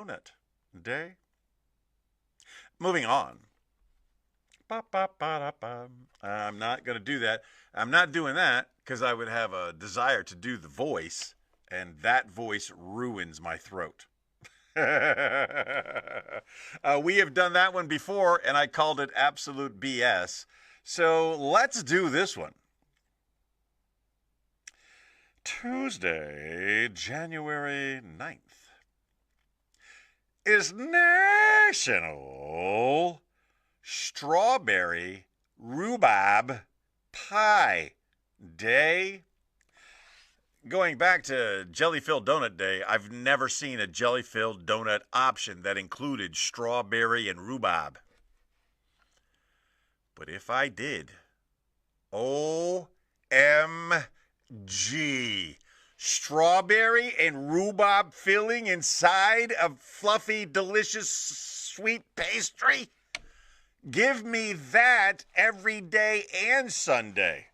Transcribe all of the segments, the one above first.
Donut Day. Moving on. Ba-ba-ba-da-ba. I'm not going to do that. I'm not doing that because I would have a desire to do the voice, and that voice ruins my throat. We have done that one before, and I called it absolute BS. So let's do this one. Tuesday, January 9th is National Strawberry Rhubarb Pie Day. Going back to jelly-filled donut day, I've never seen a jelly-filled donut option that included strawberry and rhubarb. But if I did, OMG, strawberry and rhubarb filling inside of fluffy, delicious, sweet pastry? Give me that every day and Sunday.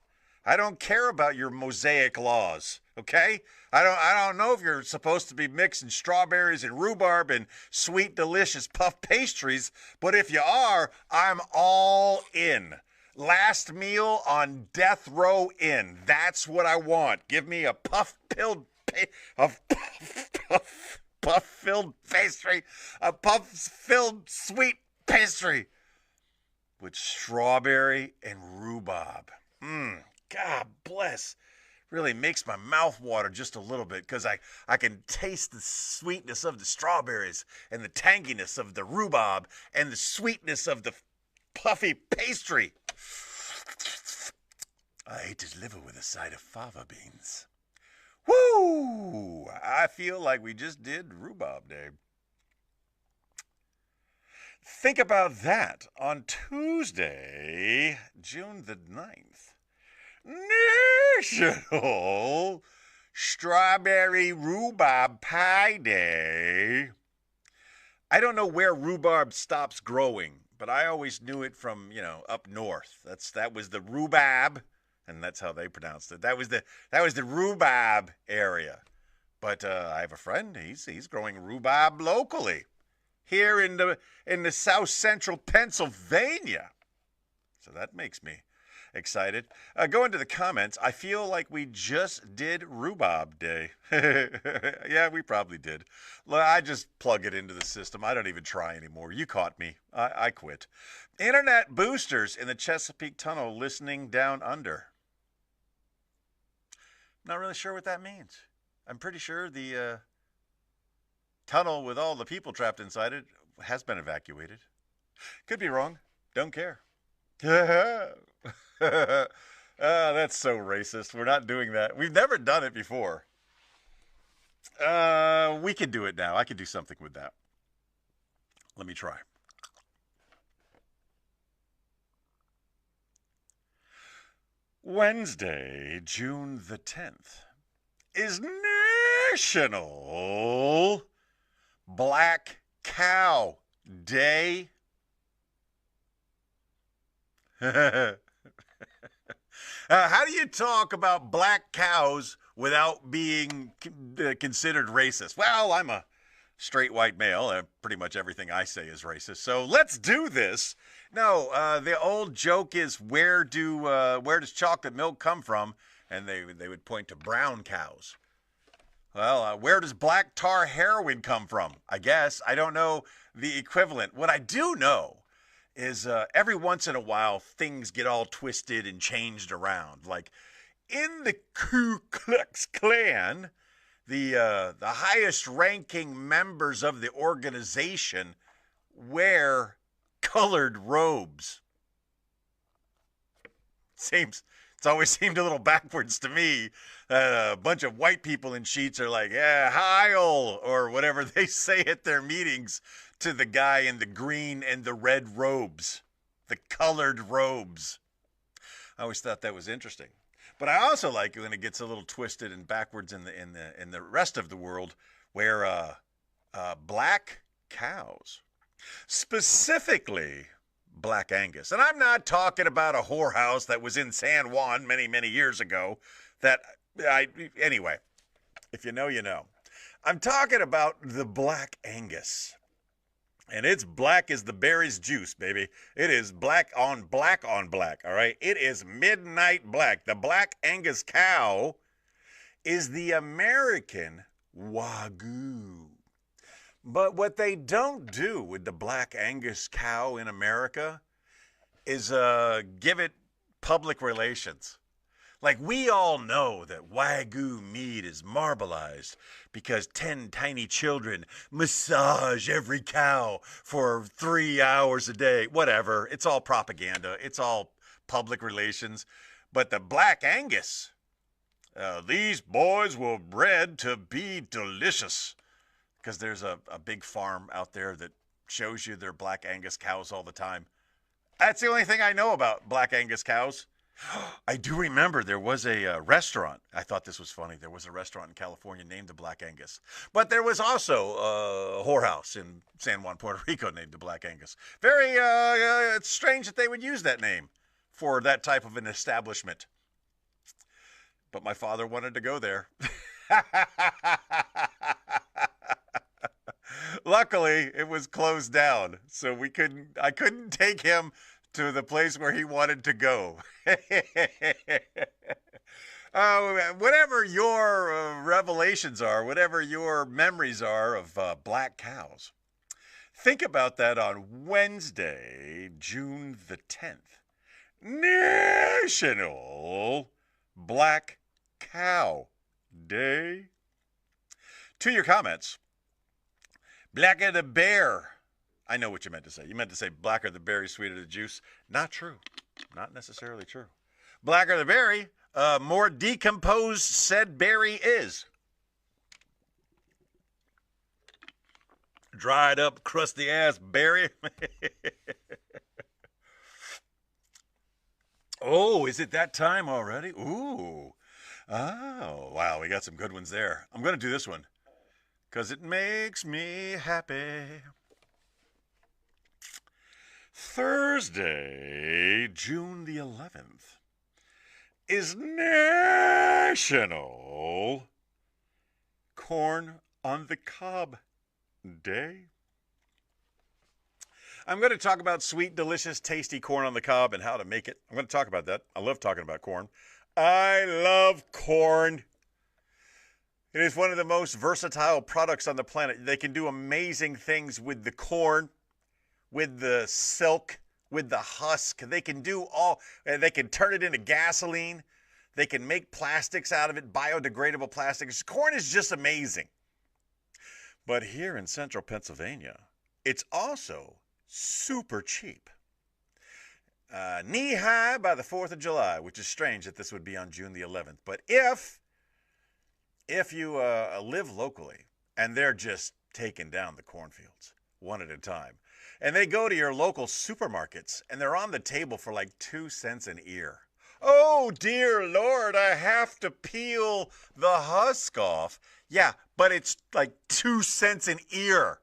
I don't care about your mosaic laws, okay? I don't know if you're supposed to be mixing strawberries and rhubarb and sweet, delicious puff pastries, but if you are, I'm all in. Last meal on Death Row Inn. That's what I want. Give me a puff-filled pastry, a puff-filled sweet pastry with strawberry and rhubarb. God bless. Really makes my mouth water just a little bit because I can taste the sweetness of the strawberries and the tanginess of the rhubarb and the sweetness of the puffy pastry. I ate his liver with a side of fava beans. Woo! I feel like we just did Rhubarb Day. Think about that on Tuesday, June the 9th. National Strawberry Rhubarb Pie Day. I don't know where rhubarb stops growing, but I always knew it from, up north. That was the rhubarb, and that's how they pronounced it. That was the rhubarb area. But I have a friend. He's growing rhubarb locally here in the south central Pennsylvania. So that makes me excited. Go into the comments. I feel like we just did Rhubarb Day. Yeah, we probably did. I just plug it into the system. I don't even try anymore. You caught me. I quit. Internet boosters in the Chesapeake Tunnel listening down under. Not really sure what that means. I'm pretty sure the tunnel with all the people trapped inside it has been evacuated. Could be wrong. Don't care. That's so racist. We're not doing that. We've never done it before. We can do it now. I can do something with that. Let me try. Wednesday, June the 10th is National Black Cow Day. How do you talk about black cows without being considered racist? Well, I'm a straight white male. Pretty much everything I say is racist. So let's do this. No, the old joke is where does chocolate milk come from? And they would point to brown cows. Well, where does black tar heroin come from? I guess. I don't know the equivalent. What I do know is every once in a while things get all twisted and changed around. Like in the Ku Klux Klan, the highest ranking members of the organization wear colored robes. It's always seemed a little backwards to me. A bunch of white people in sheets are like, yeah, Heil, or whatever they say at their meetings to the guy in the green and the red robes, the colored robes. I always thought that was interesting. But I also like when it gets a little twisted and backwards in the rest of the world, where black cows, specifically Black Angus. And I'm not talking about a whorehouse that was in San Juan many, many years ago. Anyway, if you know, you know. I'm talking about the Black Angus. And it's black as the berry's juice, baby. It is black on black on black, all right? It is midnight black. The Black Angus cow is the American Wagyu. But what they don't do with the Black Angus cow in America is give it public relations. Like, we all know that Wagyu meat is marbleized because 10 tiny children massage every cow for 3 hours a day. Whatever. It's all propaganda. It's all public relations. But the Black Angus, these boys were bred to be delicious. Because there's a big farm out there that shows you their Black Angus cows all the time. That's the only thing I know about Black Angus cows. I do remember there was a restaurant. I thought this was funny. There was a restaurant in California named the Black Angus. But there was also a whorehouse in San Juan, Puerto Rico named the Black Angus. Very it's strange that they would use that name for that type of an establishment. But my father wanted to go there. Luckily, it was closed down, so I couldn't take him to the place where he wanted to go. Whatever your revelations are, whatever your memories are of black cows, think about that on Wednesday, June the 10th. National Black Cow Day. To your comments, Blacker the Bear. I know what you meant to say. You meant to say blacker the berry, sweeter the juice. Not true. Not necessarily true. Blacker the berry, more decomposed said berry is. Dried up, crusty ass berry. Oh, is it that time already? Ooh. Oh, wow, we got some good ones there. I'm going to do this one because it makes me happy. Thursday, June the 11th, is National Corn on the Cob Day. I'm going to talk about sweet, delicious, tasty corn on the cob and how to make it. I'm going to talk about that. I love talking about corn. I love corn. It is one of the most versatile products on the planet. They can do amazing things with the corn, with the silk, with the husk. They can turn it into gasoline. They can make plastics out of it, biodegradable plastics. Corn is just amazing. But here in central Pennsylvania, it's also super cheap. Knee-high by the 4th of July, which is strange that this would be on June the 11th. But if you live locally and they're just taking down the cornfields one at a time, and they go to your local supermarkets and they're on the table for like 2 cents an ear. Oh, dear Lord, I have to peel the husk off. Yeah, but it's like 2 cents an ear.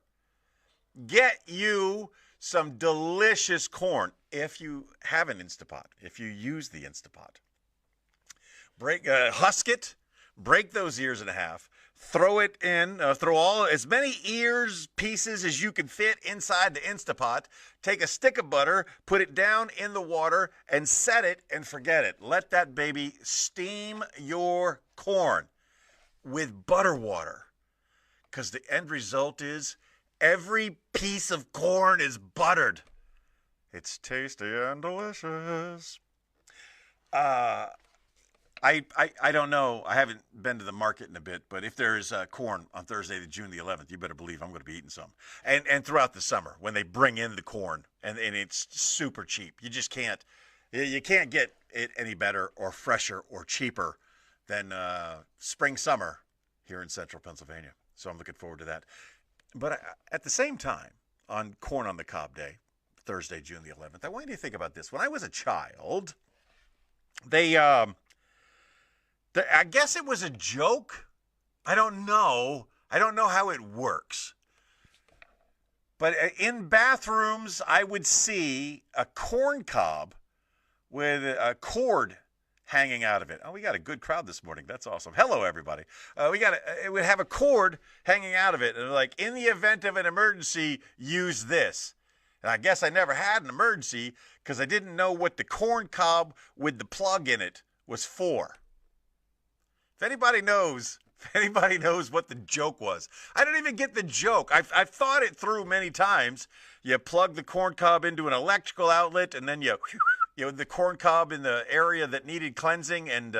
Get you some delicious corn if you have an Instapot, if you use the Instapot. Husk it, break those ears in half, throw it in, throw as many ears pieces as you can fit inside the Instapot. Take a stick of butter, put it down in the water, and set it and forget it. Let that baby steam your corn with butter water, because the end result is every piece of corn is buttered. It's tasty and delicious. I don't know. I haven't been to the market in a bit, but if there is corn on Thursday, June the 11th, you better believe I'm going to be eating some. And throughout the summer, when they bring in the corn, and it's super cheap. You just can't get it any better or fresher or cheaper than spring, summer here in central Pennsylvania. So I'm looking forward to that. But at the same time, on Corn on the Cob Day, Thursday, June the 11th, I want you to think about this. When I was a child, I guess it was a joke. I don't know. I don't know how it works. But in bathrooms, I would see a corn cob with a cord hanging out of it. Oh, we got a good crowd this morning. That's awesome. Hello, everybody. It would have a cord hanging out of it. And like, in the event of an emergency, use this. And I guess I never had an emergency because I didn't know what the corn cob with the plug in it was for. If anybody knows what the joke was, I don't even get the joke. I've thought it through many times. You plug the corn cob into an electrical outlet, and then you the corn cob in the area that needed cleansing, and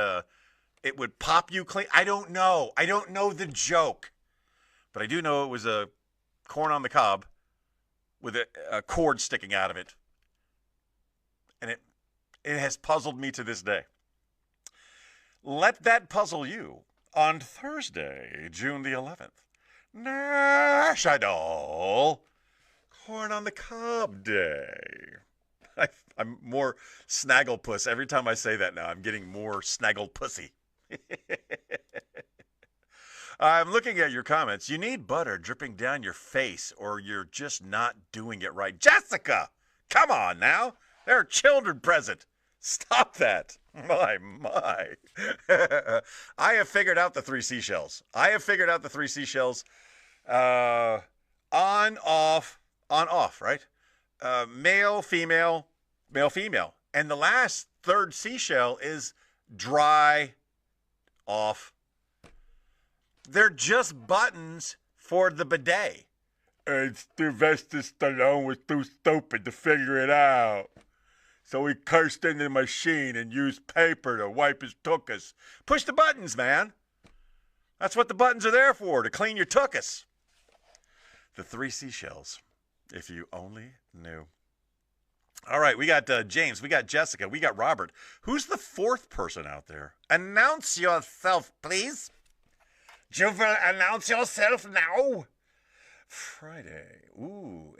it would pop you clean. I don't know the joke, but I do know it was a corn on the cob with a cord sticking out of it, and it has puzzled me to this day. Let that puzzle you on Thursday, June the 11th. National Corn on the Cob Day. I'm more snagglepuss. Every time I say that now, I'm getting more snagglepussy. I'm looking at your comments. You need butter dripping down your face or you're just not doing it right. Jessica, come on now. There are children present. Stop that. My. I have figured out the three seashells. On, off, right? Male, female, male, female. And the last third seashell is dry, off. They're just buttons for the bidet. And Sylvester Stallone was too stupid to figure it out. So he cursed into the machine and used paper to wipe his tuchus. Push the buttons, man. That's what the buttons are there for, to clean your tuchus. The three seashells, if you only knew. All right, we got James, we got Jessica, we got Robert. Who's the fourth person out there? Announce yourself, please. You will announce yourself now. Friday. Ooh.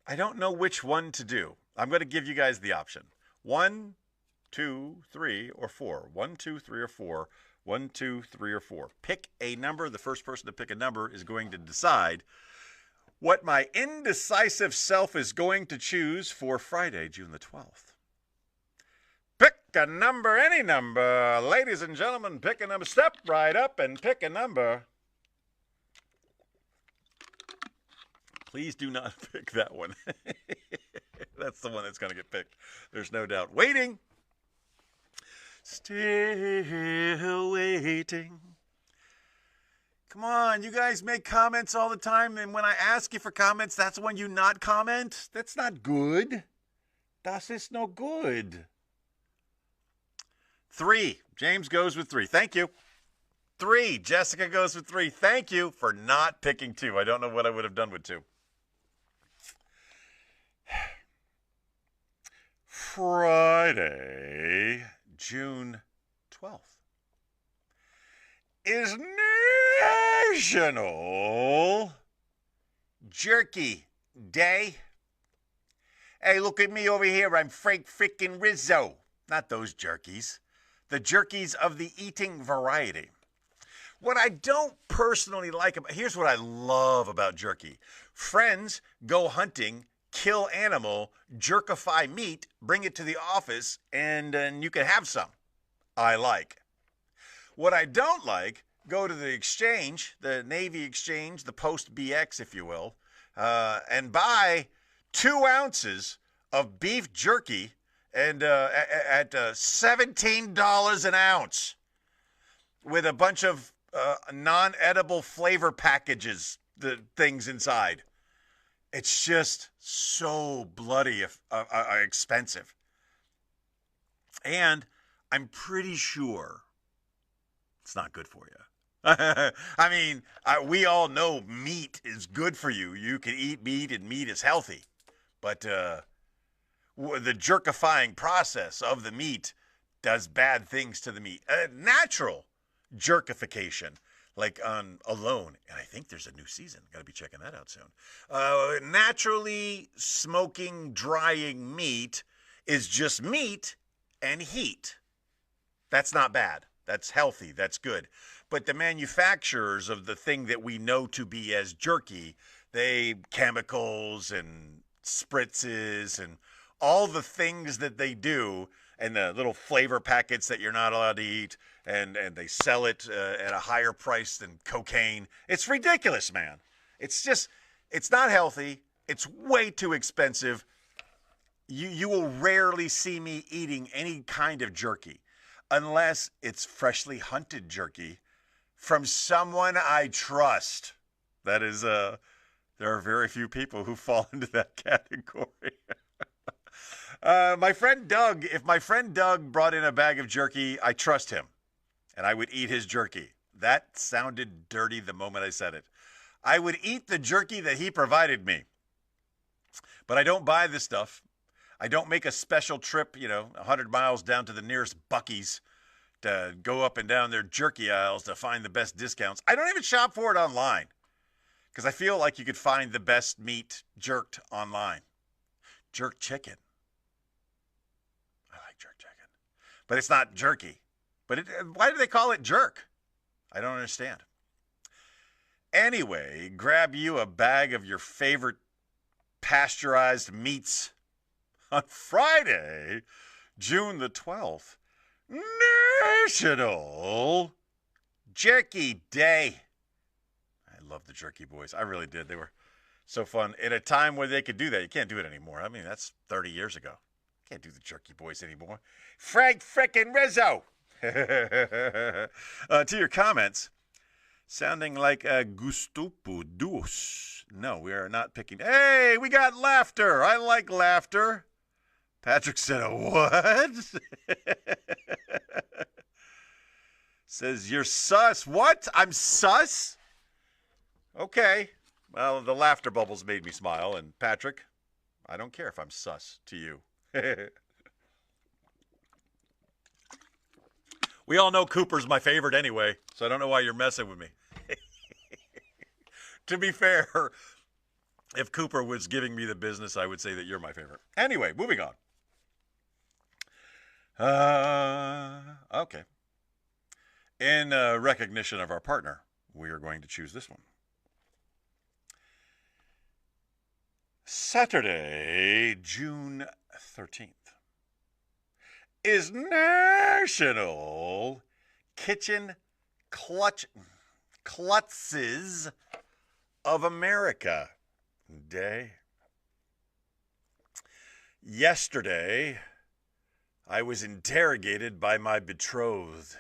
I don't know which one to do. I'm going to give you guys the option. 1, 2, 3, or 4. 1, 2, 3, or 4. 1, 2, 3, or 4. Pick a number. The first person to pick a number is going to decide what my indecisive self is going to choose for Friday, June the 12th. Pick a number, any number. Ladies and gentlemen, pick a number. Step right up and pick a number. Please do not pick that one. That's the one that's going to get picked. There's no doubt. Waiting. Still waiting. Come on, you guys make comments all the time, and when I ask you for comments, that's when you not comment. That's not good. Das ist no good. 3. James goes with 3. Thank you. 3. Jessica goes with 3. Thank you for not picking 2. I don't know what I would have done with 2. Friday, June 12th, is National Jerky Day. Hey, look at me over here. I'm Frank frickin' Rizzo. Not those jerkies. The jerkies of the eating variety. What I don't personally like about, here's what I love about jerky. Friends go hunting, kill animal, jerkify meat, bring it to the office, and you can have some. I like. What I don't like, go to the exchange, the Navy exchange, the Post BX, if you will, and buy 2 ounces of beef jerky and at $17 an ounce with a bunch of non-edible flavor packages, the things inside. It's just so bloody expensive. And I'm pretty sure it's not good for you. I mean, we all know meat is good for you. You can eat meat, and meat is healthy. But the jerkifying process of the meat does bad things to the meat. Natural jerkification, like on Alone, and I think there's a new season. Got to be checking that out soon. Naturally smoking, drying meat is just meat and heat. That's not bad. That's healthy. That's good. But the manufacturers of the thing that we know to be as jerky, chemicals and spritzes and all the things that they do, and the little flavor packets that you're not allowed to eat, and they sell it at a higher price than cocaine. It's ridiculous, man. It's not healthy. It's way too expensive. You will rarely see me eating any kind of jerky unless it's freshly hunted jerky from someone I trust. That is, there are very few people who fall into that category. My friend Doug, if my friend Doug brought in a bag of jerky, I trust him, and I would eat his jerky. That sounded dirty the moment I said it. I would eat the jerky that he provided me. But I don't buy this stuff. I don't make a special trip, 100 miles down to the nearest Buc-ee's to go up and down their jerky aisles to find the best discounts. I don't even shop for it online because I feel like you could find the best meat jerked online. Jerk chicken. I like jerk chicken. But it's not jerky. But why do they call it jerk? I don't understand. Anyway, grab you a bag of your favorite pasteurized meats on Friday, June the 12th, National Jerky Day. I love the Jerky Boys. I really did. They were so fun. At a time where they could do that, you can't do it anymore. I mean, that's 30 years ago. Can't do the Jerky Boys anymore. Frank frickin' Rizzo. To your comments, sounding like a Gustupudus. No, we are not picking. Hey, we got laughter. I like laughter. Patrick said, a what? Says, you're sus. What? I'm sus? Okay. Well, the laughter bubbles made me smile. And Patrick, I don't care if I'm sus to you. We all know Cooper's my favorite anyway, so I don't know why you're messing with me. To be fair, if Cooper was giving me the business, I would say that you're my favorite. Anyway, moving on. Okay. In recognition of our partner, we are going to choose this one. Saturday, June 13th, is National Kitchen Klutzes of America Day. Yesterday, I was interrogated by my betrothed.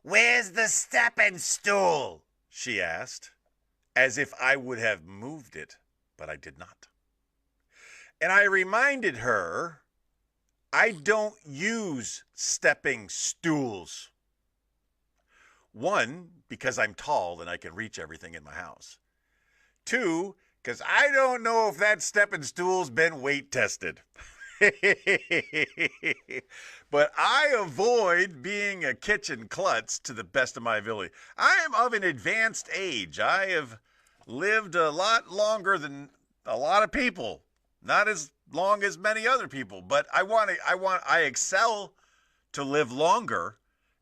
Where's the stepping stool? She asked, as if I would have moved it, but I did not. And I reminded her, I don't use stepping stools. One, because I'm tall and I can reach everything in my house. Two, because I don't know if that stepping stool's been weight tested. But I avoid being a kitchen klutz to the best of my ability. I am of an advanced age. I have lived a lot longer than a lot of people. Not as long as many other people, but I excel to live longer,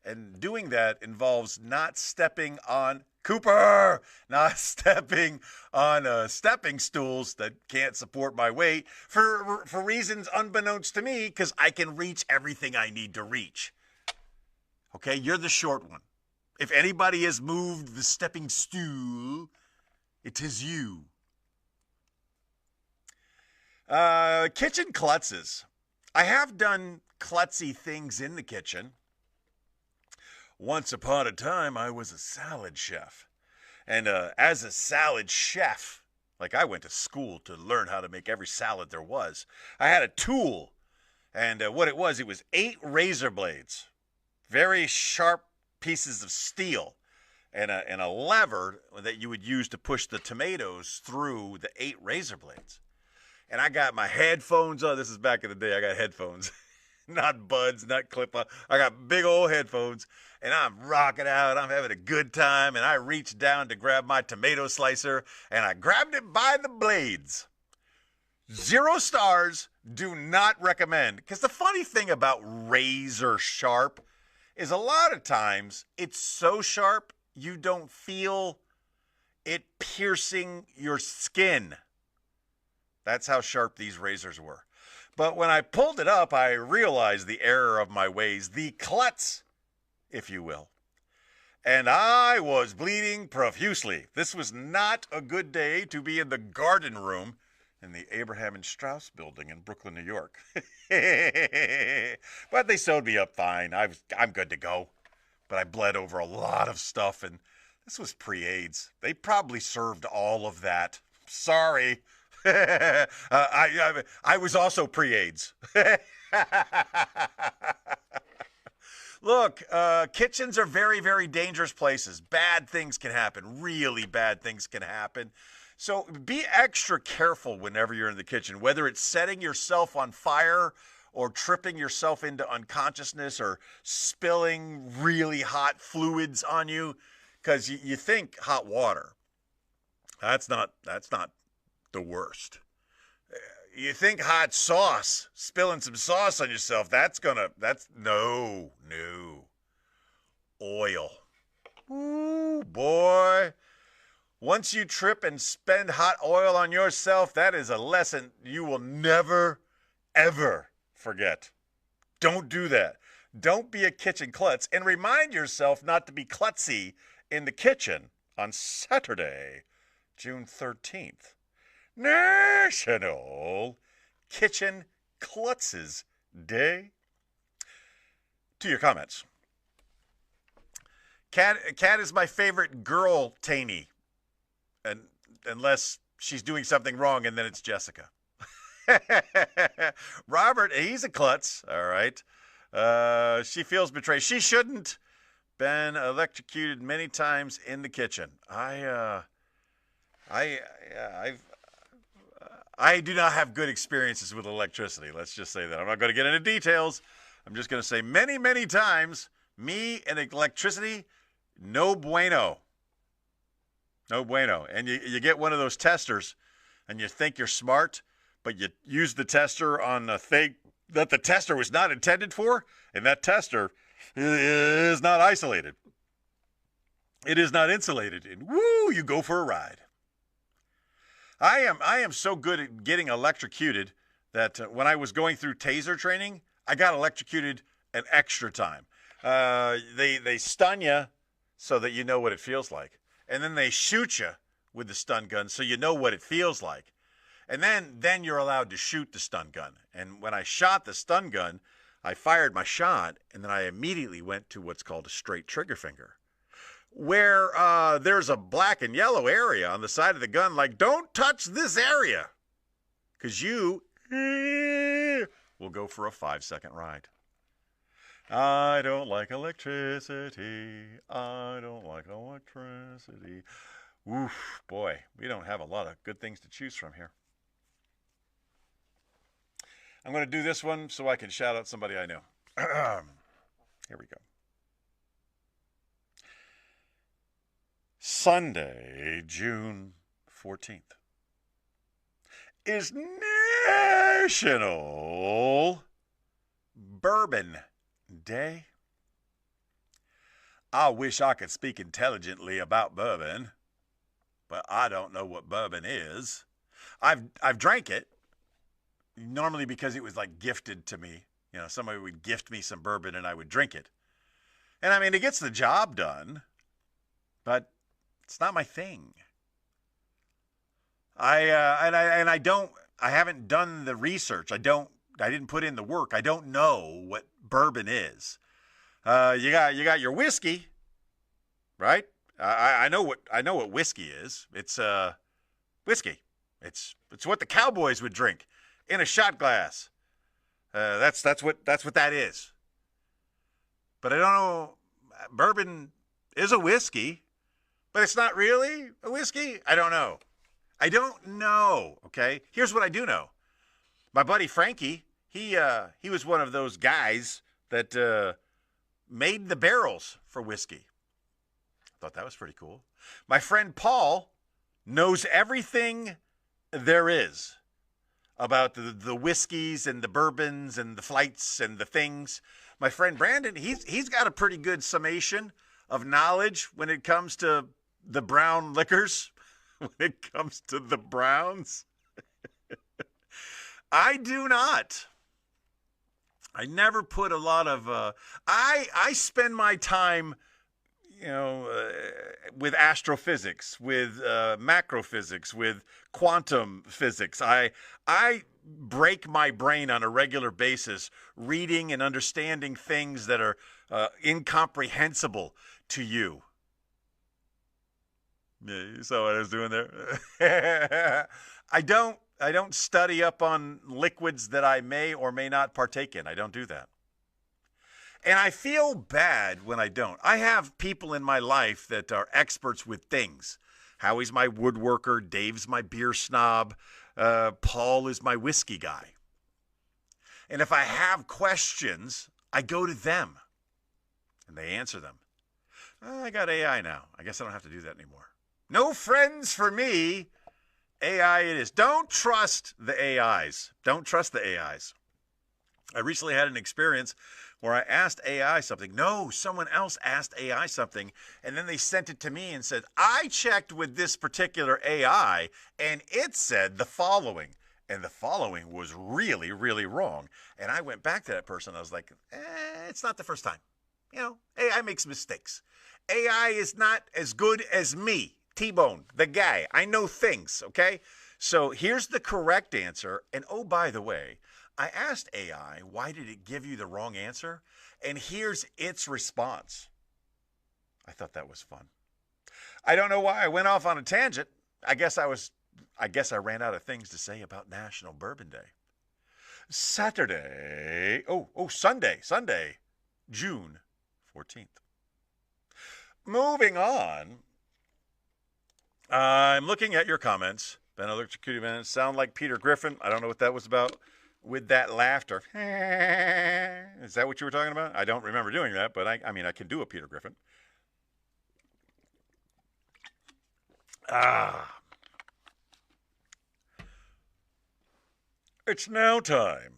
and doing that involves not stepping on Cooper, not stepping on stepping stools that can't support my weight for reasons unbeknownst to me, because I can reach everything I need to reach. Okay, you're the short one. If anybody has moved the stepping stool, it is you. Kitchen klutzes. I have done klutzy things in the kitchen. Once upon a time, I was a salad chef. And as a salad chef, like I went to school to learn how to make every salad there was, I had a tool. And what it was 8 razor blades, very sharp pieces of steel, and a lever that you would use to push the tomatoes through the 8 razor blades. And I got my headphones on. This is back in the day. I got headphones. Not buds, not clip-on. I got big old headphones, and I'm rocking out. I'm having a good time, and I reached down to grab my tomato slicer, and I grabbed it by the blades. 0 stars, do not recommend. Because the funny thing about razor sharp is a lot of times it's so sharp you don't feel it piercing your skin. That's how sharp these razors were. But when I pulled it up, I realized the error of my ways, the klutz, if you will. And I was bleeding profusely. This was not a good day to be in the garden room in the Abraham and Straus building in Brooklyn, New York. But they sewed me up fine. I'm good to go. But I bled over a lot of stuff, and this was pre-AIDS. They probably served all of that. Sorry. I was also pre-AIDS. Look, kitchens are very, very dangerous places. Bad things can happen. Really bad things can happen. So be extra careful whenever you're in the kitchen, whether it's setting yourself on fire or tripping yourself into unconsciousness or spilling really hot fluids on you, because you think hot water. That's not the worst. You think hot sauce, spilling some sauce on yourself, no. Oil. Ooh, boy. Once you trip and spend hot oil on yourself, that is a lesson you will never, ever forget. Don't do that. Don't be a kitchen klutz, and remind yourself not to be klutzy in the kitchen on Saturday, June 13th. National Kitchen Klutzes Day. To your comments. Cat is my favorite girl taney. And unless she's doing something wrong, and then it's Jessica. Robert, he's a klutz, all right. She feels betrayed. She shouldn't. Been electrocuted many times in the kitchen. I do not have good experiences with electricity. Let's just say that. I'm not going to get into details. I'm just going to say many, many times, me and electricity, no bueno. No bueno. And you get one of those testers, and you think you're smart, but you use the tester on a thing that the tester was not intended for, and that tester is not isolated. It is not insulated. And woo, you go for a ride. I am so good at getting electrocuted that when I was going through taser training, I got electrocuted an extra time. They stun you so that you know what it feels like. And then they shoot you with the stun gun so you know what it feels like. And then you're allowed to shoot the stun gun. And when I shot the stun gun, I fired my shot, and then I immediately went to what's called a straight trigger finger, where there's a black and yellow area on the side of the gun, like, don't touch this area, because you will go for a 5-second ride. I don't like electricity. I don't like electricity. Oof, boy, we don't have a lot of good things to choose from here. I'm going to do this one so I can shout out somebody I know. Here we go. Sunday, June 14th is National Bourbon Day. I wish I could speak intelligently about bourbon, but I don't know what bourbon is. I've drank it, normally because it was like gifted to me. You know, somebody would gift me some bourbon and I would drink it. And I mean, it gets the job done, but it's not my thing. I haven't done the research. I didn't put in the work. I don't know what bourbon is. You got your whiskey, right? I know what whiskey is. It's whiskey. It's what the cowboys would drink in a shot glass. That's what that is. But I don't know. Bourbon is a whiskey, but it's not really a whiskey. I don't know. Okay. Here's what I do know. My buddy Frankie, he was one of those guys that made the barrels for whiskey. Thought that was pretty cool. My friend Paul knows everything there is about the whiskeys and the bourbons and the flights and the things. My friend Brandon, he's got a pretty good summation of knowledge when it comes to the brown liquors when it comes to the Browns? I do not. I never put a lot of. I spend my time, with astrophysics, with macrophysics, with quantum physics. I break my brain on a regular basis reading and understanding things that are incomprehensible to you. Yeah, you saw what I was doing there. I don't study up on liquids that I may or may not partake in. I don't do that. And I feel bad when I don't. I have people in my life that are experts with things. Howie's my woodworker. Dave's my beer snob. Paul is my whiskey guy. And if I have questions, I go to them. And they answer them. I got AI now. I guess I don't have to do that anymore. No friends for me. AI it is. Don't trust the AIs. Don't trust the AIs. I recently had an experience where I asked AI something. No, someone else asked AI something, and then they sent it to me and said, I checked with this particular AI, and it said the following. And the following was really, really wrong. And I went back to that person. I was like, it's not the first time. AI makes mistakes. AI is not as good as me, T-Bone, the guy. I know things, okay? So here's the correct answer. And oh, by the way, I asked AI, why did it give you the wrong answer? And here's its response. I thought that was fun. I don't know why I went off on a tangent. I guess I ran out of things to say about National Bourbon Day. Sunday, June 14th. Moving on. I'm looking at your comments. Ben Electrocuted Man, sound like Peter Griffin. I don't know what that was about with that laughter. Is that what you were talking about? I don't remember doing that, but I can do a Peter Griffin. It's now time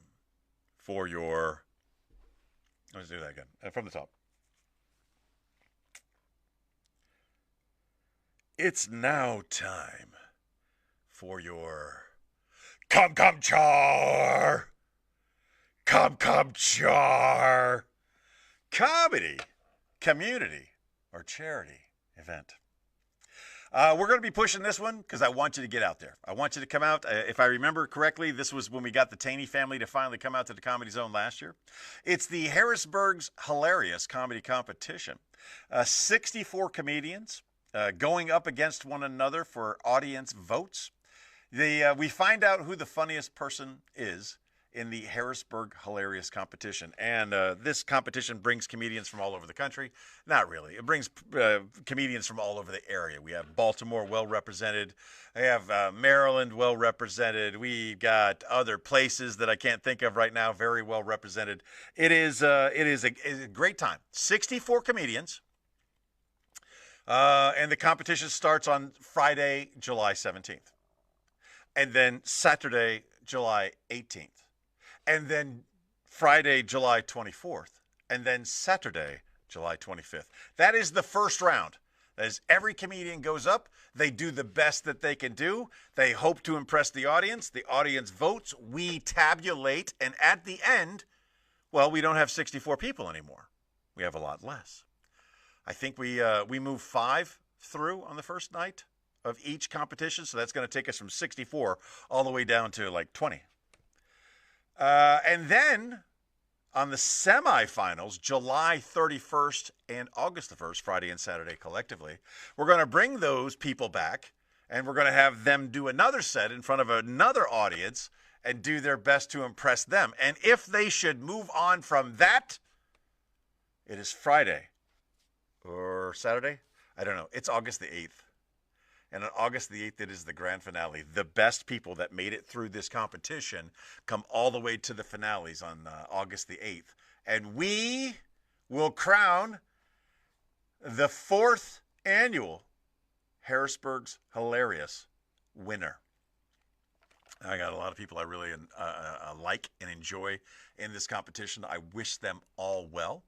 for your... Let's do that again. From the top. It's now time for your Come Char comedy, community, or charity event. We're going to be pushing this one because I want you to get out there. I want you to come out. If I remember correctly, this was when we got the Taney family to finally come out to the Comedy Zone last year. It's the Harrisburg's Hilarious Comedy Competition. 64 comedians going up against one another for audience votes. We find out who the funniest person is in the Harrisburg Hilarious Competition. And this competition brings comedians from all over the country. Not really. It brings comedians from all over the area. We have Baltimore well represented. We have Maryland well represented. We got other places that I can't think of right now very well represented. It is a great time. 64 comedians. And the competition starts on Friday, July 17th. And then Saturday, July 18th. And then Friday, July 24th. And then Saturday, July 25th. That is the first round. That is, every comedian goes up. They do the best that they can do. They hope to impress the audience. The audience votes. We tabulate. And at the end, well, we don't have 64 people anymore. We have a lot less. I think we move 5 through on the first night of each competition. So that's going to take us from 64 all the way down to like 20. And then on the semifinals, July 31st and August the 1st, Friday and Saturday collectively, we're going to bring those people back and we're going to have them do another set in front of another audience and do their best to impress them. And if they should move on from that, it is Friday or Saturday. I don't know. It's August the 8th. And on August the 8th, it is the grand finale. The best people that made it through this competition come all the way to the finales on August the 8th. And we will crown the 4th annual Harrisburg's Hilarious winner. I got a lot of people I really like and enjoy in this competition. I wish them all well.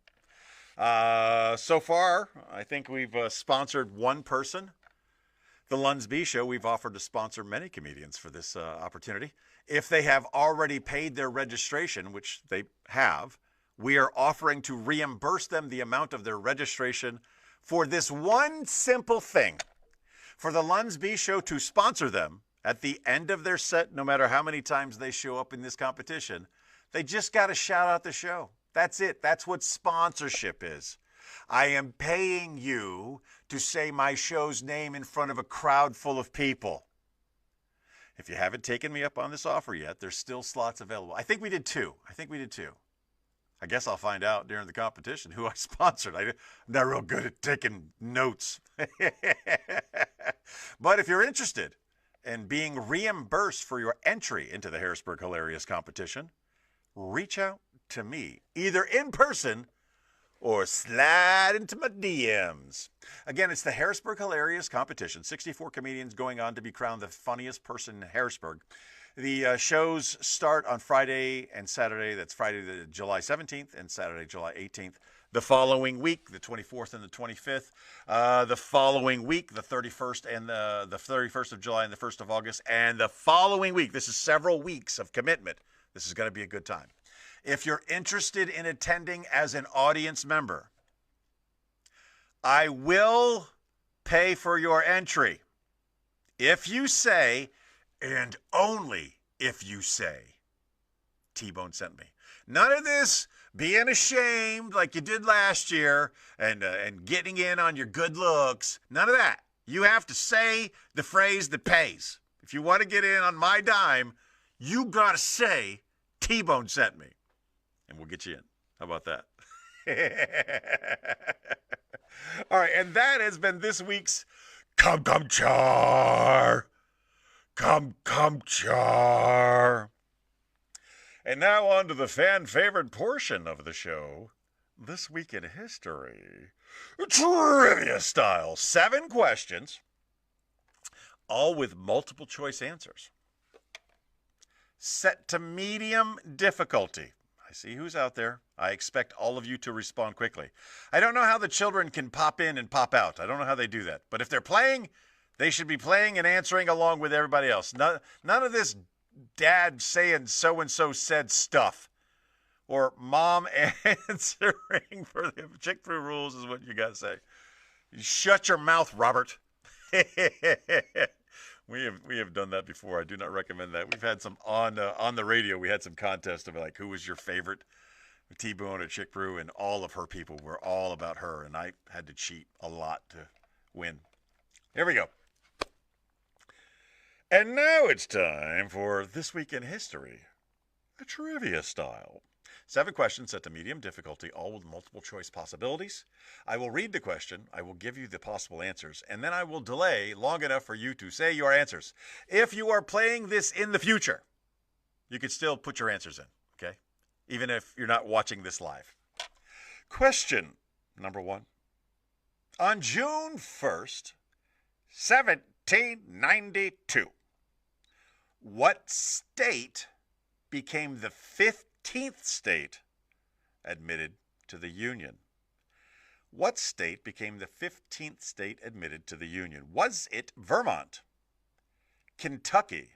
So far, I think we've sponsored one person The LUNSB Show, we've offered to sponsor many comedians for this opportunity. If they have already paid their registration, which they have, we are offering to reimburse them the amount of their registration for this one simple thing. For the LUNSB Show to sponsor them at the end of their set, no matter how many times they show up in this competition, they just got to shout out the show. That's it. That's what sponsorship is. I am paying you to say my show's name in front of a crowd full of people. If you haven't taken me up on this offer yet, there's still slots available. I think we did two. I guess I'll find out during the competition who I sponsored. I'm not real good at taking notes. But if you're interested in being reimbursed for your entry into the Harrisburg Hilarious competition, reach out to me, either in person or slide into my DMs. Again, it's the Harrisburg Hilarious competition. 64 comedians going on to be crowned the funniest person in Harrisburg. The shows start on Friday and Saturday. That's Friday, July 17th, and Saturday, July 18th. The following week, the 24th and the 25th. The following week, the 31st and the 31st of July and the 1st of August. And the following week, this is several weeks of commitment. This is going to be a good time. If you're interested in attending as an audience member, I will pay for your entry. If you say, and only if you say, T-Bone sent me. None of this being ashamed like you did last year and getting in on your good looks. None of that. You have to say the phrase that pays. If you want to get in on my dime, you got to say, T-Bone sent me. And we'll get you in. How about that? All right, and that has been this week's Come Char. Come Char. And now on to the fan-favorite portion of the show, This Week in History. Trivia style. 7 questions, all with multiple choice answers. Set to medium difficulty. I see who's out there. I expect all of you to respond quickly. I don't know how the children can pop in and pop out. I don't know how they do that. But if they're playing, they should be playing and answering along with everybody else. None of this dad saying so-and-so said stuff. Or mom answering for the chick through rules is what you got to say. Shut your mouth, Robert. We have done that before. I do not recommend that. We've had some on the radio. We had some contests of like who was your favorite T-Bone or Chick Brew, and all of her people were all about her, and I had to cheat a lot to win. Here we go. And now it's time for This Week in History, a trivia style. 7 questions set to medium difficulty, all with multiple choice possibilities. I will read the question, I will give you the possible answers, and then I will delay long enough for you to say your answers. If you are playing this in the future, you can still put your answers in, okay? Even if you're not watching this live. Question number 1. On June 1st, 1792, what state became the 15th state admitted to the Union? What state became the 15th state admitted to the Union? Was it Vermont, Kentucky,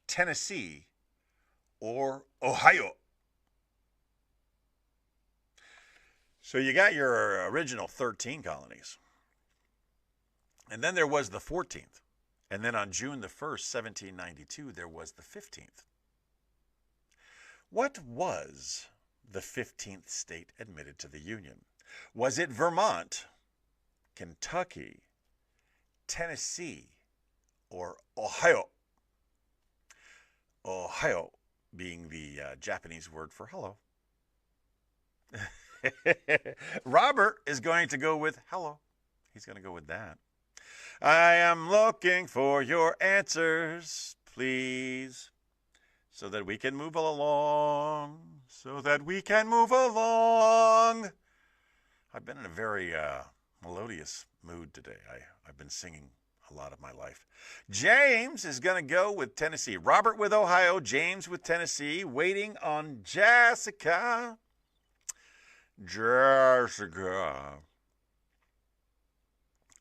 Tennessee, or Ohio? So you got your original 13 colonies. And then there was the 14th. And then on June the 1st, 1792, there was the 15th. What was the 15th state admitted to the Union? Was it Vermont, Kentucky, Tennessee, or Ohio? Ohio being the Japanese word for hello. Robert is going to go with hello. He's going to go with that. I am looking for your answers, please, so that we can move along, I've been in a very melodious mood today. I've been singing a lot of my life. James is going to go with Tennessee. Robert with Ohio, James with Tennessee, waiting on Jessica.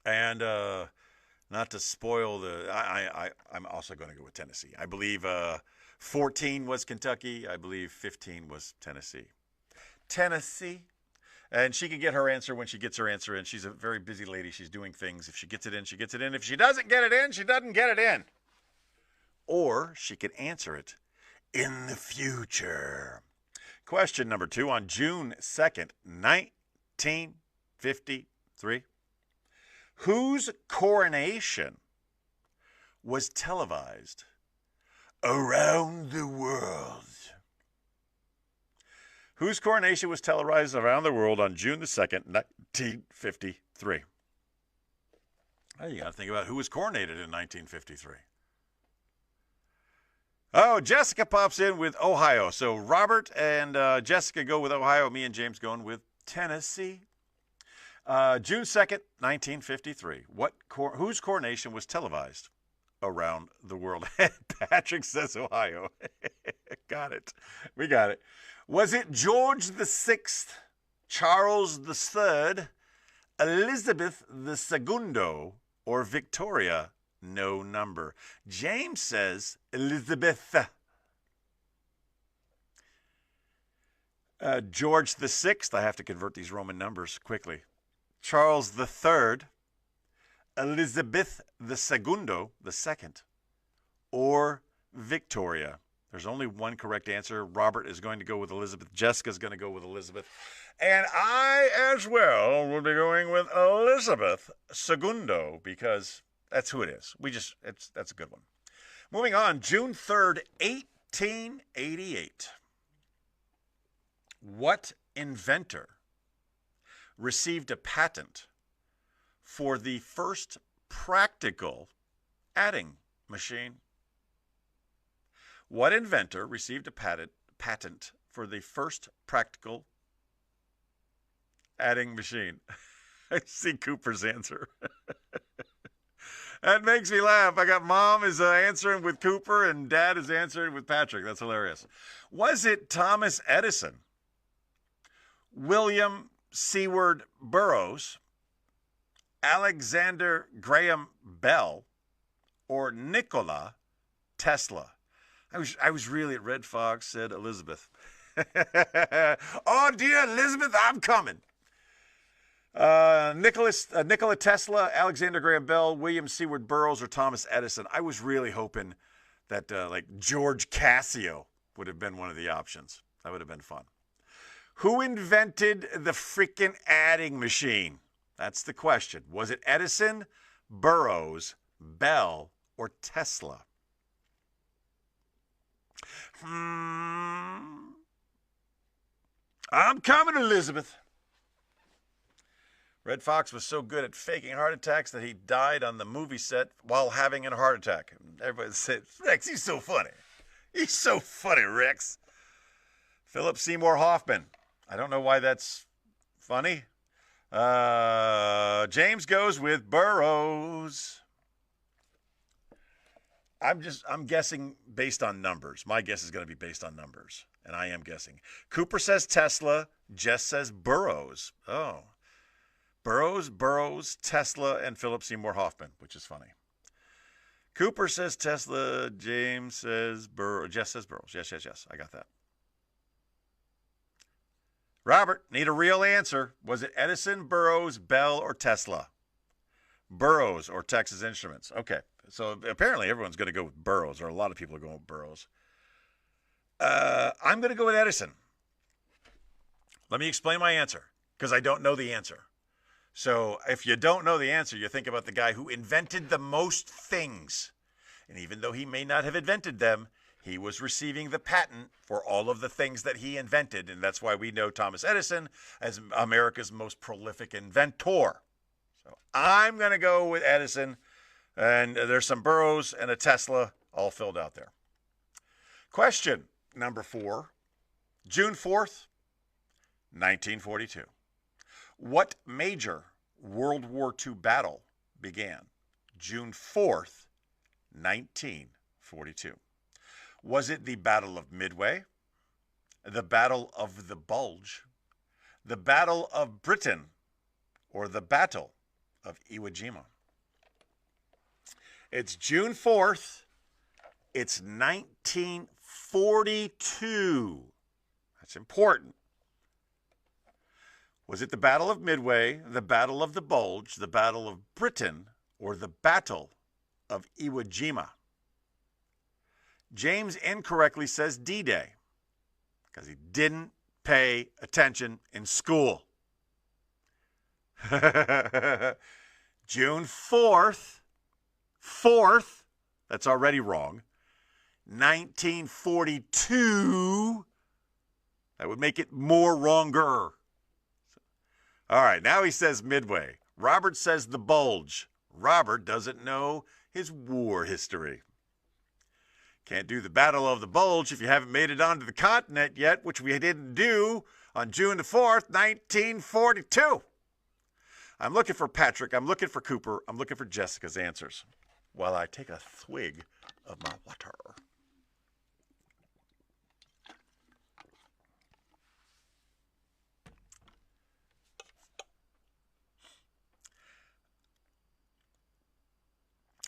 And Not to spoil the, I'm also going to go with Tennessee. I believe 14 was Kentucky. I believe 15 was Tennessee. Tennessee. And she can get her answer when she gets her answer in. She's a very busy lady. She's doing things. If she gets it in, she gets it in. If she doesn't get it in, she doesn't get it in. Or she could answer it in the future. Question number 2. On June 2nd, 1953, whose coronation was televised around the world? Whose coronation was televised around the world on June the 2nd, 1953? Oh, you got to think about who was coronated in 1953. Oh, Jessica pops in with Ohio. So Robert and Jessica go with Ohio. Me and James going with Tennessee. June 2nd, 1953. Whose coronation was televised around the world? Patrick says Ohio. Got it. We got it. Was it George VI, Charles III, Elizabeth II, or Victoria? No number. James says Elizabeth. George VI, I have to convert these Roman numbers quickly. Charles III, Elizabeth II, the second, or Victoria. There's only one correct answer. Robert is going to go with Elizabeth. Jessica's going to go with Elizabeth. And I, as well, will be going with Elizabeth II because that's who it is. That's a good one. Moving on, June 3rd, 1888. What inventor received a patent for the first practical adding machine? What inventor received a patent for the first practical adding machine? I see Cooper's answer. That makes me laugh. I got Mom is answering with Cooper and Dad is answering with Patrick. That's hilarious. Was it Thomas Edison, William Seward Burroughs, Alexander Graham Bell, or Nikola Tesla? I was really at Red Fox, said Elizabeth. Oh, dear Elizabeth, I'm coming. Nikola Tesla, Alexander Graham Bell, William Seward Burroughs, or Thomas Edison. I was really hoping that like George Casio would have been one of the options. That would have been fun. Who invented the freaking adding machine? That's the question. Was it Edison, Burroughs, Bell, or Tesla? I'm coming, Elizabeth. Red Fox was so good at faking heart attacks that he died on the movie set while having a heart attack. Everybody said, Rex, he's so funny. He's so funny, Rex. Philip Seymour Hoffman. I don't know why that's funny. James goes with Burroughs. I'm guessing based on numbers. My guess is going to be based on numbers, and I am guessing. Cooper says Tesla. Jess says Burroughs. Oh. Burroughs, Tesla, and Philip Seymour Hoffman, which is funny. Cooper says Tesla. James says Burroughs. Jess says Burroughs. Yes. I got that. Robert, need a real answer. Was it Edison, Burroughs, Bell, or Tesla? Burroughs or Texas Instruments. Okay. So apparently everyone's going to go with Burroughs, or a lot of people are going with Burroughs. I'm going to go with Edison. Let me explain my answer, because I don't know the answer. So if you don't know the answer, you think about the guy who invented the most things. And even though he may not have invented them, he was receiving the patent for all of the things that he invented. And that's why we know Thomas Edison as America's most prolific inventor. So I'm going to go with Edison. And there's some Burroughs and a Tesla all filled out there. Question number 4, June 4th, 1942. What major World War II battle began June 4th, 1942? Was it the Battle of Midway, the Battle of the Bulge, the Battle of Britain, or the Battle of Iwo Jima? It's June 4th. It's 1942. That's important. Was it the Battle of Midway, the Battle of the Bulge, the Battle of Britain, or the Battle of Iwo Jima? James incorrectly says D-Day because he didn't pay attention in school. June 4th, that's already wrong. 1942, that would make it more wronger. All right, now he says Midway. Robert says the Bulge. Robert doesn't know his war history. Can't do the Battle of the Bulge if you haven't made it onto the continent yet, which we didn't do on June the 4th, 1942. I'm looking for Patrick, I'm looking for Cooper, I'm looking for Jessica's answers while I take a swig of my water.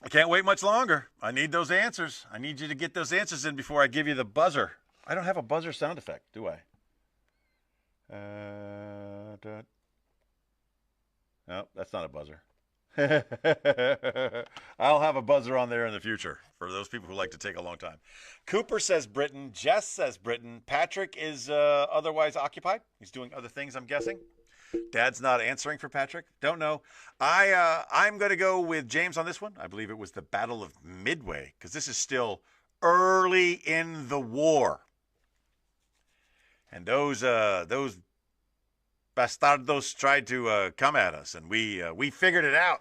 I can't wait much longer. I need those answers. I need you to get those answers in before I give you the buzzer. I don't have a buzzer sound effect, do I? No, that's not a buzzer. I'll have a buzzer on there in the future for those people who like to take a long time. Cooper says Britain. Jess says Britain. Patrick is otherwise occupied. He's doing other things, I'm guessing. Dad's not answering for Patrick. Don't know. I'm going to go with James on this one. I believe it was the Battle of Midway because this is still early in the war. And those bastardos tried to come at us, and we figured it out.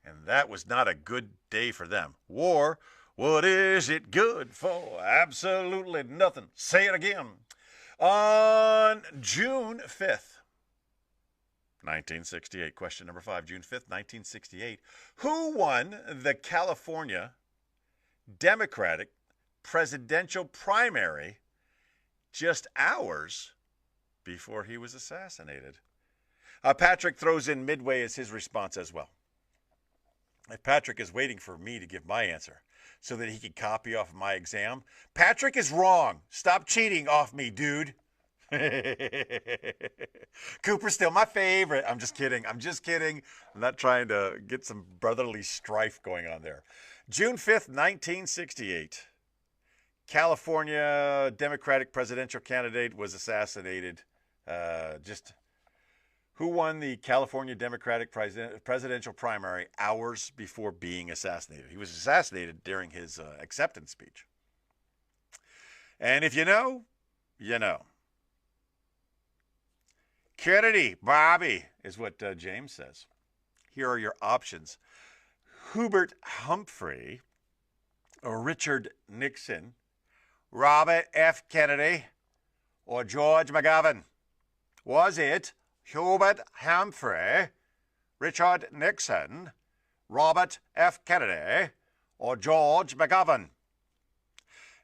And that was not a good day for them. War, what is it good for? Absolutely nothing. Say it again. On June 5th, 1968, question number 5, June 5th, 1968. Who won the California Democratic presidential primary just hours before he was assassinated? Patrick throws in Midway as his response as well. If Patrick is waiting for me to give my answer so that he can copy off my exam, Patrick is wrong. Stop cheating off me, dude. Cooper's still my favorite. I'm just kidding. I'm not trying to get some brotherly strife going on there. June 5th, 1968. California Democratic presidential candidate was assassinated. Who won the California Democratic presidential primary hours before being assassinated? He was assassinated during his acceptance speech. And if you know, you know. Kennedy, Bobby, is what James says. Here are your options. Hubert Humphrey, or Richard Nixon, Robert F. Kennedy, or George McGovern. Was it Hubert Humphrey, Richard Nixon, Robert F. Kennedy, or George McGovern?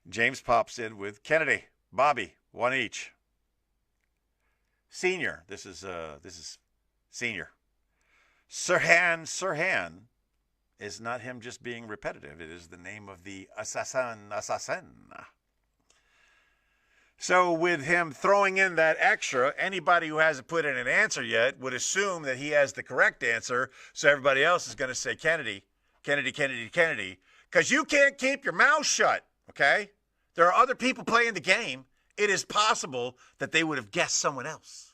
James pops in with Kennedy. Bobby, one each. Senior. This is senior. Sirhan is not him just being repetitive. It is the name of the assassin. So with him throwing in that extra, anybody who hasn't put in an answer yet would assume that he has the correct answer. So everybody else is going to say Kennedy, Kennedy, Kennedy, Kennedy. Because you can't keep your mouth shut, okay? There are other people playing the game. It is possible that they would have guessed someone else.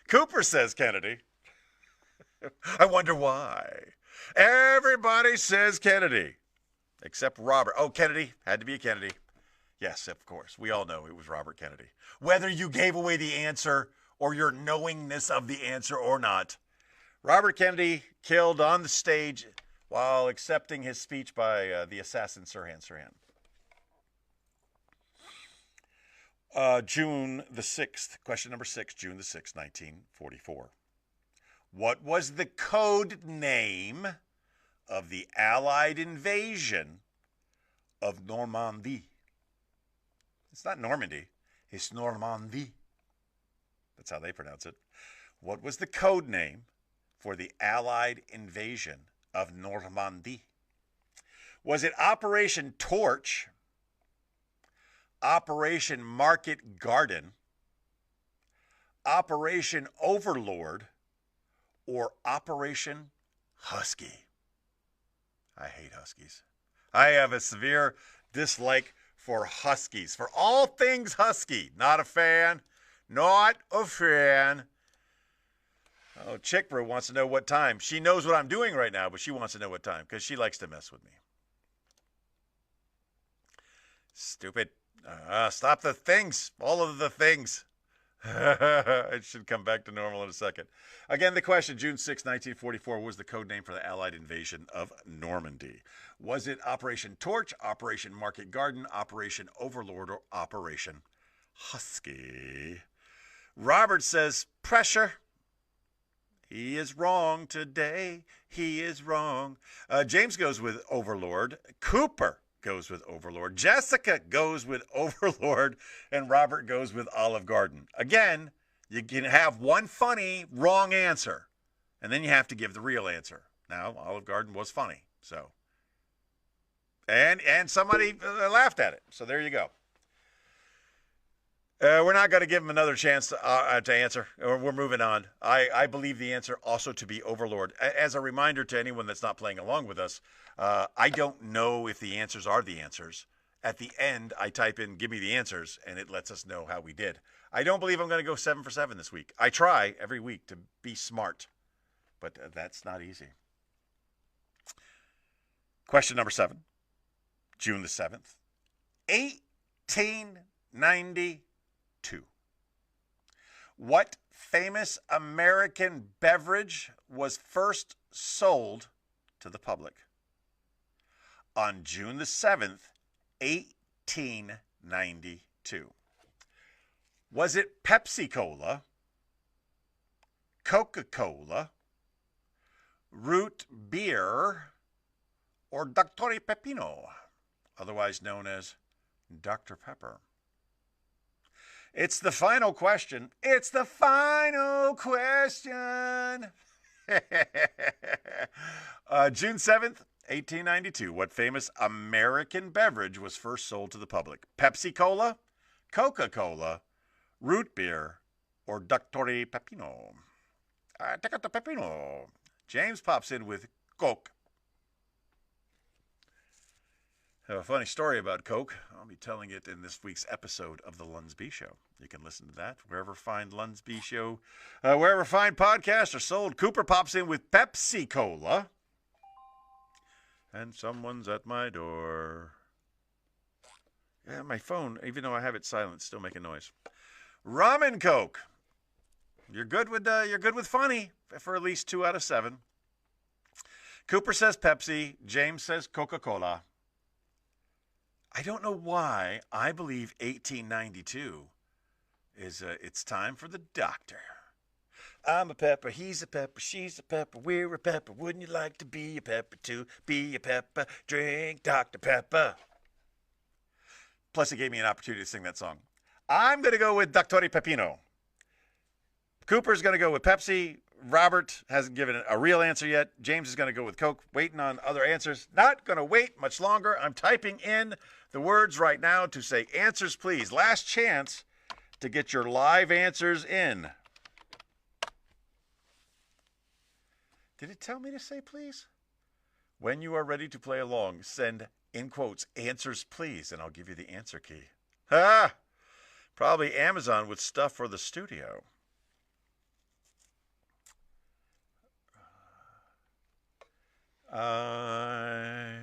Cooper says Kennedy. I wonder why. Everybody says Kennedy, except Robert. Oh, Kennedy. Had to be a Kennedy. Yes, of course. We all know it was Robert Kennedy. Whether you gave away the answer or your knowingness of the answer or not, Robert Kennedy killed on the stage while accepting his speech by the assassin Sirhan. June the 6th, question number 6, June the 6th, 1944. What was the code name of the Allied invasion of Normandy? It's not Normandy, it's Normandy. That's how they pronounce it. What was the code name for the Allied invasion of Normandy? Was it Operation Torch, Operation Market Garden, Operation Overlord, or Operation Husky? I hate Huskies. I have a severe dislike for Huskies, for all things Husky. Not a fan. Not a fan. Oh, Chick Brew wants to know what time. She knows what I'm doing right now, but she wants to know what time because she likes to mess with me. Stupid. Stop the things. All of the things. It should come back to normal in a second. Again, the question, June 6, 1944, was the code name for the Allied invasion of Normandy? Was it Operation Torch, Operation Market Garden, Operation Overlord, or Operation Husky? Robert says, pressure. He is wrong today. He is wrong. James goes with Overlord. Cooper goes with Overlord. Jessica goes with Overlord. And Robert goes with Olive Garden. Again, you can have one funny wrong answer. And then you have to give the real answer. Now, Olive Garden was funny. So, and somebody laughed at it. So there you go. We're not going to give him another chance to answer. We're moving on. I believe the answer also to be Overlord. As a reminder to anyone that's not playing along with us, I don't know if the answers are the answers. At the end, I type in, give me the answers, and it lets us know how we did. I don't believe I'm going to go 7 for 7 this week. I try every week to be smart, but that's not easy. Question number 7, June the 7th, 1892. What famous American beverage was first sold to the public on June the 7th, 1892? Was it Pepsi-Cola, Coca-Cola, root beer, or Dr. Pepino, otherwise known as Dr. Pepper? It's the final question. It's the final question. June 7th, 1892. What famous American beverage was first sold to the public? Pepsi-Cola, Coca-Cola, root beer, or Dr. Pepino? Dr. Pepino. James pops in with Coke. I have a funny story about Coke. I'll be telling it in this week's episode of the LUNSB Show. You can listen to that wherever fine LUNSB Show, wherever fine podcasts are sold. Cooper pops in with Pepsi-Cola. And someone's at my door. Yeah, my phone, even though I have it silent, still making noise. Rum and Coke. You're good with funny for at least 2 out of 7. Cooper says Pepsi. James says Coca-Cola. I don't know why I believe 1892 is it's time for the doctor. I'm a pepper, he's a pepper, she's a pepper, we're a pepper. Wouldn't you like to be a pepper too? Be a pepper, drink Dr. Pepper. Plus, it gave me an opportunity to sing that song. I'm going to go with Dr. Pepino. Cooper's going to go with Pepsi. Robert hasn't given a real answer yet. James is going to go with Coke, waiting on other answers. Not going to wait much longer. I'm typing in the words right now to say answers, please. Last chance to get your live answers in. Did it tell me to say please? When you are ready to play along, send, in quotes, answers, please, and I'll give you the answer key. Ha! Probably Amazon with stuff for the studio. I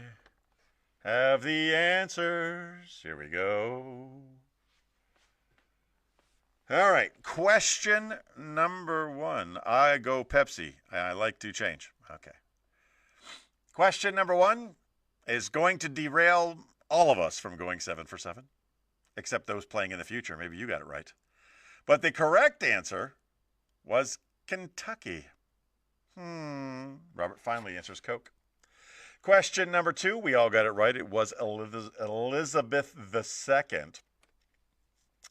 have the answers. Here we go. All right. Question number 1. I go Pepsi. I like to change. Okay. Question number 1 is going to derail all of us from going 7 for 7, except those playing in the future. Maybe you got it right. But the correct answer was Kentucky. Robert finally answers Coke. Question number 2, we all got it right. It was Elizabeth II.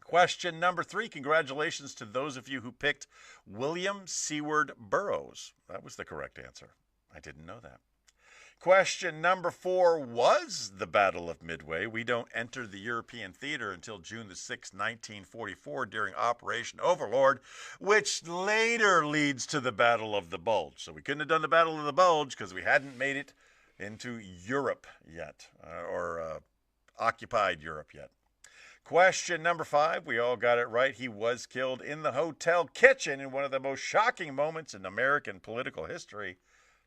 Question number 3, congratulations to those of you who picked William Seward Burroughs. That was the correct answer. I didn't know that. Question number 4 was the Battle of Midway. We don't enter the European theater until June the 6th, 1944 during Operation Overlord, which later leads to the Battle of the Bulge. So we couldn't have done the Battle of the Bulge because we hadn't made it into Europe yet, or occupied Europe yet. Question number 5, we all got it right. He was killed in the hotel kitchen in one of the most shocking moments in American political history,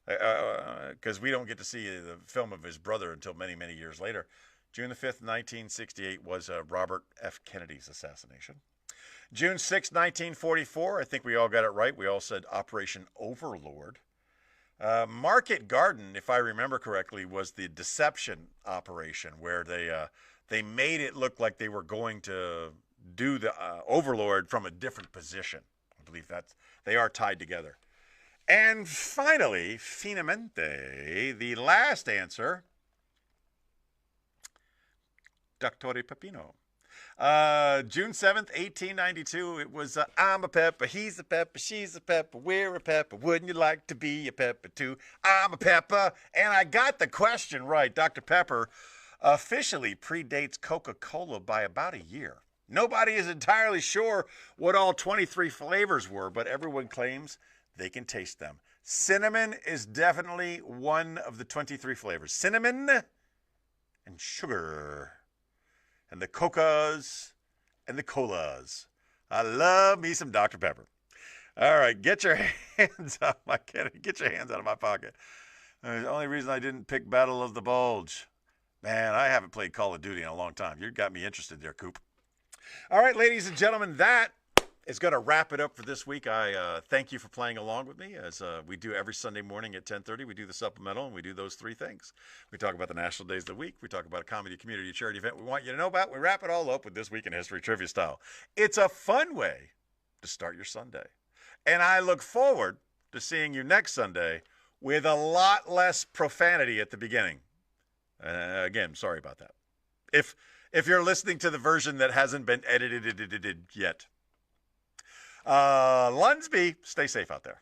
because we don't get to see the film of his brother until many, many years later. June the 5th, 1968 was Robert F. Kennedy's assassination. June 6, 1944, I think we all got it right. We all said Operation Overlord. Market Garden, if I remember correctly, was the deception operation where they made it look like they were going to do the Overlord from a different position. I believe they are tied together. And finally, finalmente, the last answer, Doctor Peppino. June 7th, 1892, it was I'm a pepper, he's a pepper, she's a pepper, we're a pepper, wouldn't you like to be a pepper too? I'm a pepper, and I got the question right. Dr. Pepper officially predates Coca-Cola by about a year. Nobody is entirely sure what all 23 flavors were, but everyone claims they can taste them. Cinnamon is definitely one of the 23 flavors. Cinnamon and sugar. And the Cocas and the Colas. I love me some Dr. Pepper. All right, get your hands out of my get your hands out of my pocket. The only reason I didn't pick Battle of the Bulge. Man, I haven't played Call of Duty in a long time. You got me interested there, Coop. All right, ladies and gentlemen, that is going to wrap it up for this week. I thank you for playing along with me, as we do every Sunday morning at 10:30. We do the Supplemental, and we do those 3 things. We talk about the national days of the week. We talk about a comedy, community, charity event we want you to know about. We wrap it all up with This Week in History Trivia style. It's a fun way to start your Sunday. And I look forward to seeing you next Sunday with a lot less profanity at the beginning. Again, sorry about that. If you're listening to the version that hasn't been edited yet. LUNSB, stay safe out there.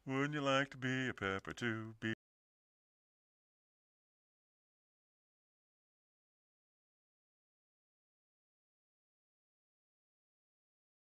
Wouldn't you like to be a pepper too?